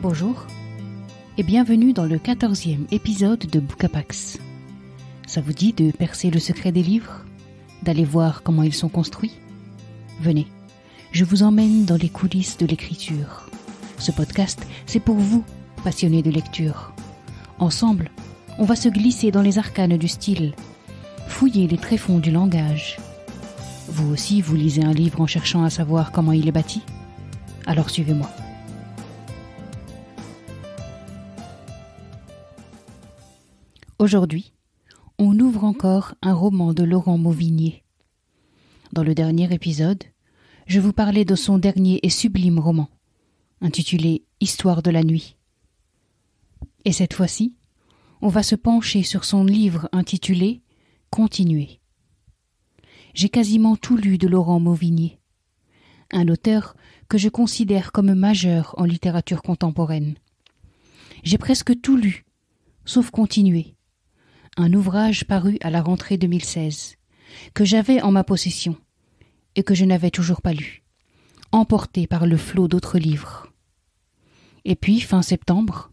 Bonjour et bienvenue dans le 14e épisode de Bookapax. Ça vous dit de percer le secret des livres? D'aller voir comment ils sont construits? Venez, je vous emmène dans les coulisses de l'écriture. Ce podcast, c'est pour vous, passionnés de lecture. Ensemble, on va se glisser dans les arcanes du style, fouiller les tréfonds du langage. Vous aussi, vous lisez un livre en cherchant à savoir comment il est bâti? Alors suivez-moi. Aujourd'hui, on ouvre encore un roman de Laurent Mauvigné. Dans le dernier épisode, je vous parlais de son dernier et sublime roman, intitulé Histoire de la nuit. Et cette fois-ci, on va se pencher sur son livre intitulé Continuer. J'ai quasiment tout lu de Laurent Mauvigné, un auteur que je considère comme majeur en littérature contemporaine. J'ai presque tout lu, sauf Continuer, un ouvrage paru à la rentrée 2016, que j'avais en ma possession et que je n'avais toujours pas lu, emporté par le flot d'autres livres. Et puis, fin septembre,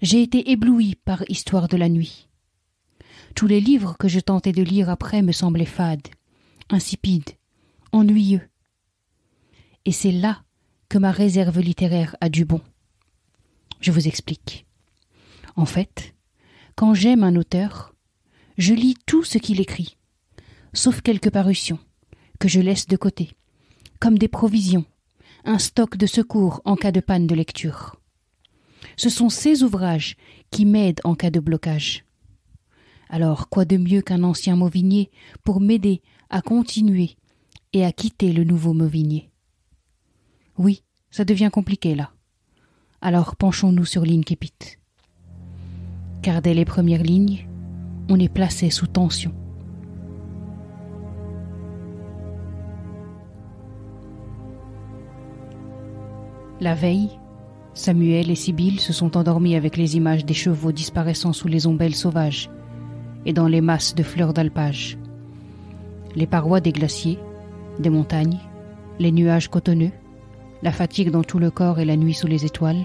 j'ai été ébloui par Histoire de la nuit. Tous les livres que je tentais de lire après me semblaient fades, insipides, ennuyeux. Et c'est là que ma réserve littéraire a du bon. Je vous explique. En fait, quand j'aime un auteur, je lis tout ce qu'il écrit, sauf quelques parutions, que je laisse de côté, comme des provisions, un stock de secours en cas de panne de lecture. Ce sont ces ouvrages qui m'aident en cas de blocage. Alors, quoi de mieux qu'un ancien Mauvigné pour m'aider à continuer et à quitter le nouveau Mauvigné? Oui, ça devient compliqué là. Alors penchons-nous sur l'Incipit. Car dès les premières lignes, on est placé sous tension. La veille, Samuel et Sibylle se sont endormis avec les images des chevaux disparaissant sous les ombelles sauvages et dans les masses de fleurs d'alpage. Les parois des glaciers, des montagnes, les nuages cotonneux, la fatigue dans tout le corps et la nuit sous les étoiles,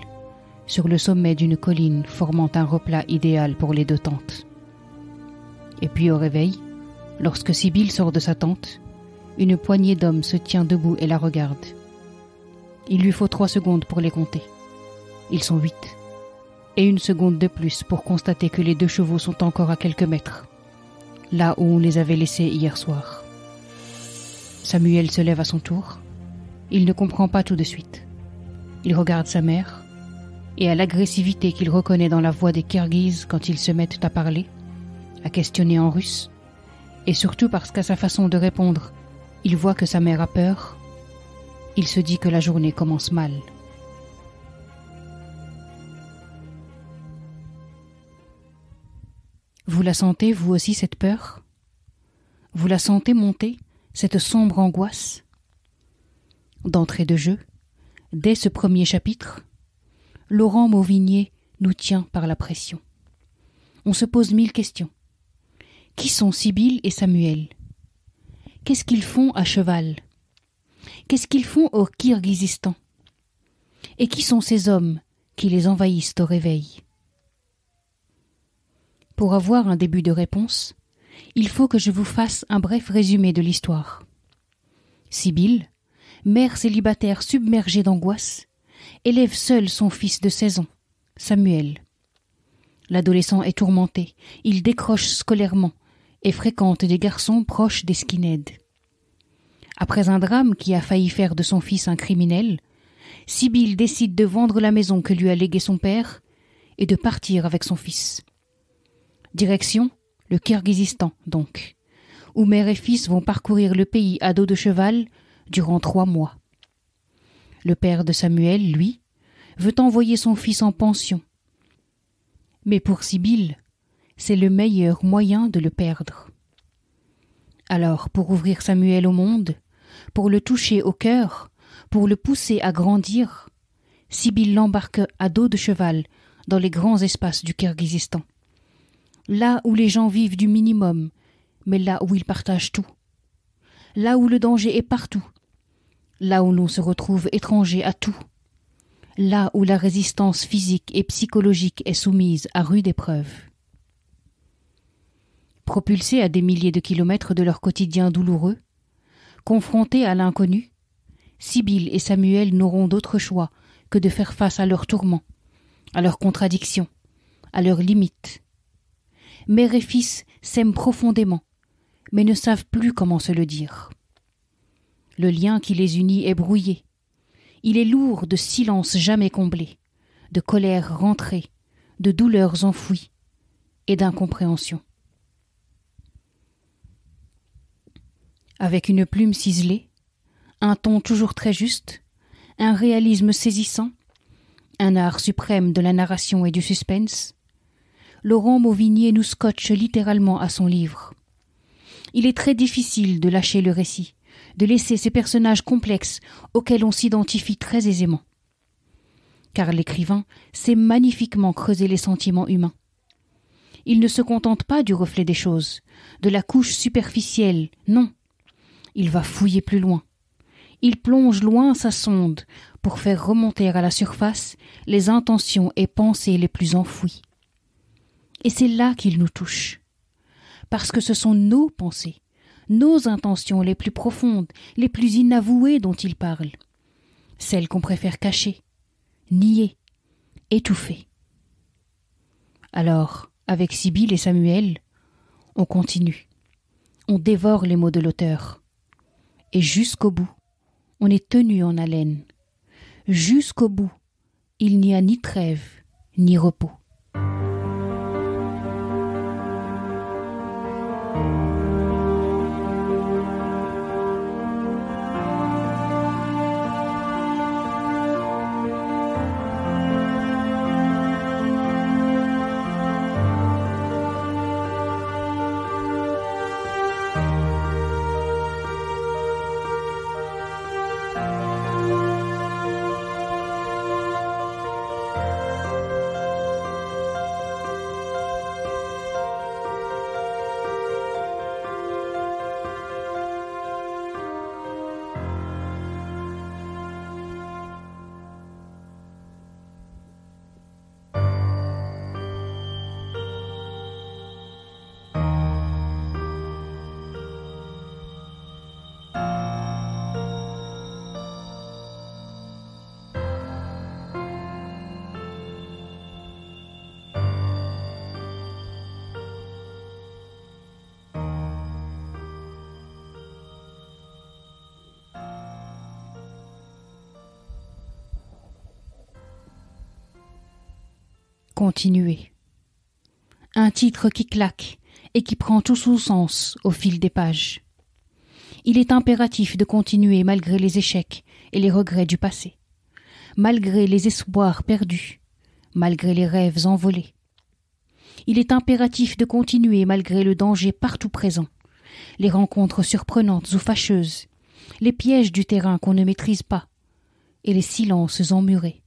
sur le sommet d'une colline formant un replat idéal pour les deux tentes. Et puis au réveil, lorsque Sibylle sort de sa tente, une poignée d'hommes se tient debout et la regarde. Il lui faut 3 secondes pour les compter. Ils sont 8. Et 1 seconde de plus pour constater que les 2 chevaux sont encore à quelques mètres, là où on les avait laissés hier soir. Samuel se lève à son tour. Il ne comprend pas tout de suite. Il regarde sa mère, et à l'agressivité qu'il reconnaît dans la voix des Kirghizes quand ils se mettent à parler, à questionner en russe, et surtout parce qu'à sa façon de répondre, il voit que sa mère a peur, il se dit que la journée commence mal. Vous la sentez, vous aussi, cette peur? Vous la sentez monter, cette sombre angoisse? D'entrée de jeu, dès ce premier chapitre, Laurent Mauvigné nous tient par la pression. On se pose 1000 questions. Qui sont Sibylle et Samuel? Qu'est-ce qu'ils font à cheval? Qu'est-ce qu'ils font au Kirghizistan? Et qui sont ces hommes qui les envahissent au réveil? Pour avoir un début de réponse, il faut que je vous fasse un bref résumé de l'histoire. Sibylle, mère célibataire submergée d'angoisse, élève seule son fils de 16 ans, Samuel. L'adolescent est tourmenté, il décroche scolairement et fréquente des garçons proches des skinheads. Après un drame qui a failli faire de son fils un criminel, Sibylle décide de vendre la maison que lui a léguée son père et de partir avec son fils. Direction, le Kirghizistan donc, où mère et fils vont parcourir le pays à dos de cheval durant 3 mois. Le père de Samuel, lui, veut envoyer son fils en pension. Mais pour Sibylle, c'est le meilleur moyen de le perdre. Alors, pour ouvrir Samuel au monde, pour le toucher au cœur, pour le pousser à grandir, Sibylle l'embarque à dos de cheval dans les grands espaces du Kirghizistan. Là où les gens vivent du minimum, mais là où ils partagent tout. Là où le danger est partout. Là où l'on se retrouve étranger à tout. là où la résistance physique et psychologique est soumise à rude épreuve. Propulsés à des milliers de kilomètres de leur quotidien douloureux, confrontés à l'inconnu, Sibylle et Samuel n'auront d'autre choix que de faire face à leurs tourments, à leurs contradictions, à leurs limites. Mère et fils s'aiment profondément, mais ne savent plus comment se le dire. Le lien qui les unit est brouillé. Il est lourd de silences jamais comblés, de colères rentrées, de douleurs enfouies et d'incompréhension. Avec une plume ciselée, un ton toujours très juste, un réalisme saisissant, un art suprême de la narration et du suspense, Laurent Mauvigné nous scotche littéralement à son livre. Il est très difficile de lâcher le récit, de laisser ces personnages complexes auxquels on s'identifie très aisément. Car l'écrivain sait magnifiquement creuser les sentiments humains. Il ne se contente pas du reflet des choses, de la couche superficielle, non. Il va fouiller plus loin. Il plonge loin sa sonde pour faire remonter à la surface les intentions et pensées les plus enfouies. Et c'est là qu'il nous touche. Parce que ce sont nos pensées, nos intentions les plus profondes, les plus inavouées dont il parle. Celles qu'on préfère cacher, nier, étouffer. Alors, avec Sibylle et Samuel, on continue. On dévore les mots de l'auteur. Et jusqu'au bout, on est tenu en haleine. Jusqu'au bout, il n'y a ni trêve, ni repos. Continuer. Un titre qui claque et qui prend tout son sens au fil des pages. Il est impératif de continuer malgré les échecs et les regrets du passé, malgré les espoirs perdus, malgré les rêves envolés. Il est impératif de continuer malgré le danger partout présent, les rencontres surprenantes ou fâcheuses, les pièges du terrain qu'on ne maîtrise pas et les silences emmurés.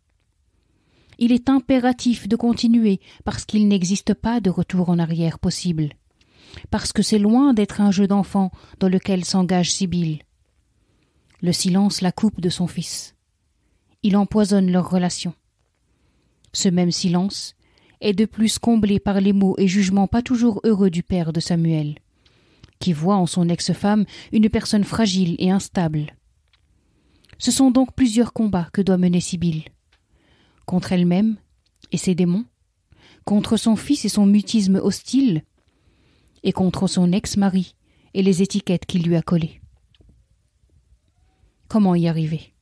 Il est impératif de continuer parce qu'il n'existe pas de retour en arrière possible, parce que c'est loin d'être un jeu d'enfant dans lequel s'engage Sibylle. Le silence la coupe de son fils. Il empoisonne leur relation. Ce même silence est de plus comblé par les mots et jugements pas toujours heureux du père de Samuel, qui voit en son ex-femme une personne fragile et instable. Ce sont donc plusieurs combats que doit mener Sibylle. Contre elle-même et ses démons, contre son fils et son mutisme hostile, et contre son ex-mari et les étiquettes qu'il lui a collées. Comment y arriver?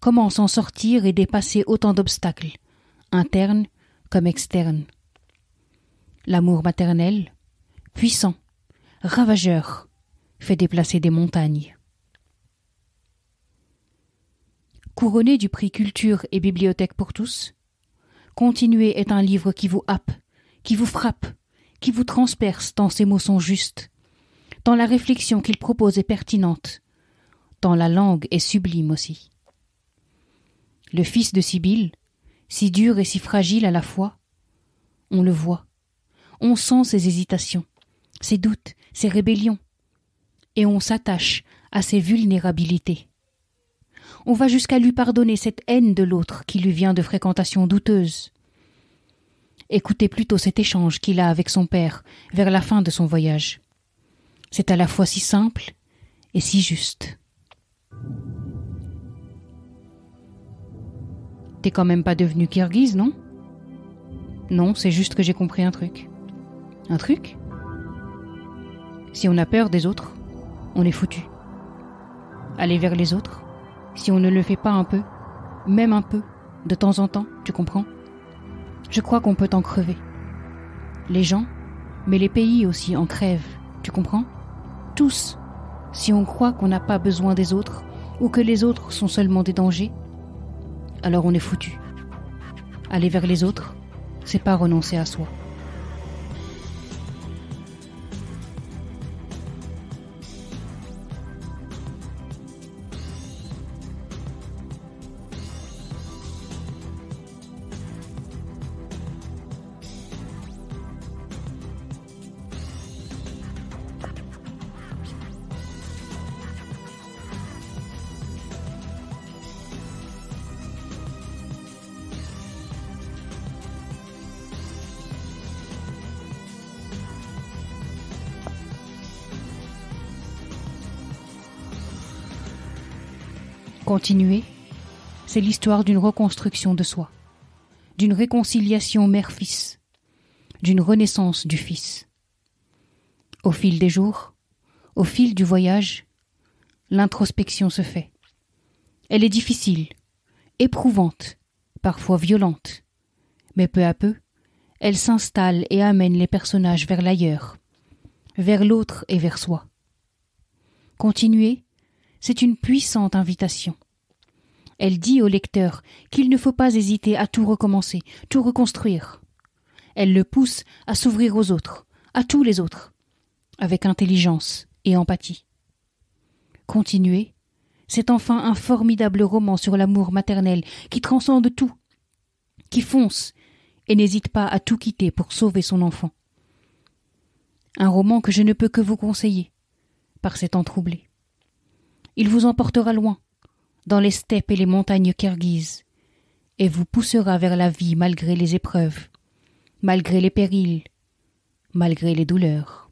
Comment s'en sortir et dépasser autant d'obstacles, internes comme externes? L'amour maternel, puissant, ravageur, fait déplacer des montagnes. Couronné du prix Culture et Bibliothèque pour tous, Continuer est un livre qui vous happe, qui vous frappe, qui vous transperce tant ses mots sont justes, tant la réflexion qu'il propose est pertinente, tant la langue est sublime aussi. Le fils de Sibylle, si dur et si fragile à la fois, on le voit, on sent ses hésitations, ses doutes, ses rébellions, et on s'attache à ses vulnérabilités. On va jusqu'à lui pardonner cette haine de l'autre qui lui vient de fréquentations douteuses. Écoutez plutôt cet échange qu'il a avec son père vers la fin de son voyage. C'est à la fois si simple et si juste. T'es quand même pas devenue kirghize, non? Non, c'est juste que j'ai compris un truc. Un truc? Si on a peur des autres, on est foutu. Aller vers les autres, si on ne le fait pas un peu, même un peu, de temps en temps, tu comprends? Je crois qu'on peut en crever. Les gens, mais les pays aussi en crèvent, tu comprends? Tous. Si on croit qu'on n'a pas besoin des autres, ou que les autres sont seulement des dangers, alors on est foutu. Aller vers les autres, c'est pas renoncer à soi. Continuer, c'est l'histoire d'une reconstruction de soi, d'une réconciliation mère-fils, d'une renaissance du fils. Au fil des jours, au fil du voyage, l'introspection se fait. Elle est difficile, éprouvante, parfois violente, mais peu à peu, elle s'installe et amène les personnages vers l'ailleurs, vers l'autre et vers soi. Continuer, c'est une puissante invitation. Elle dit au lecteur qu'il ne faut pas hésiter à tout recommencer, tout reconstruire. Elle le pousse à s'ouvrir aux autres, à tous les autres, avec intelligence et empathie. Continuer, c'est enfin un formidable roman sur l'amour maternel qui transcende tout, qui fonce et n'hésite pas à tout quitter pour sauver son enfant. Un roman que je ne peux que vous conseiller, par ces temps troublés. Il vous emportera loin, dans les steppes et les montagnes kirghizes, et vous poussera vers la vie malgré les épreuves, malgré les périls, malgré les douleurs.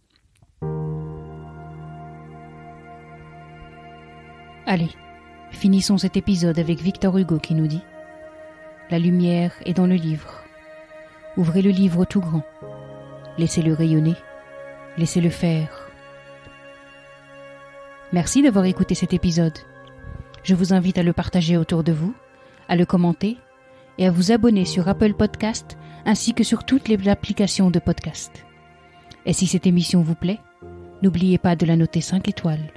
Allez, finissons cet épisode avec Victor Hugo qui nous dit « La lumière est dans le livre. Ouvrez le livre tout grand. Laissez-le rayonner. Laissez-le faire. » Merci d'avoir écouté cet épisode. Je vous invite à le partager autour de vous, à le commenter et à vous abonner sur Apple Podcast ainsi que sur toutes les applications de podcast. Et si cette émission vous plaît, n'oubliez pas de la noter 5 étoiles.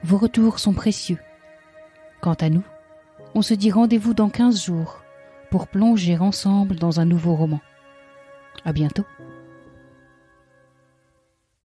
Vos retours sont précieux. Quant à nous, on se dit rendez-vous dans 15 jours pour plonger ensemble dans un nouveau roman. À bientôt.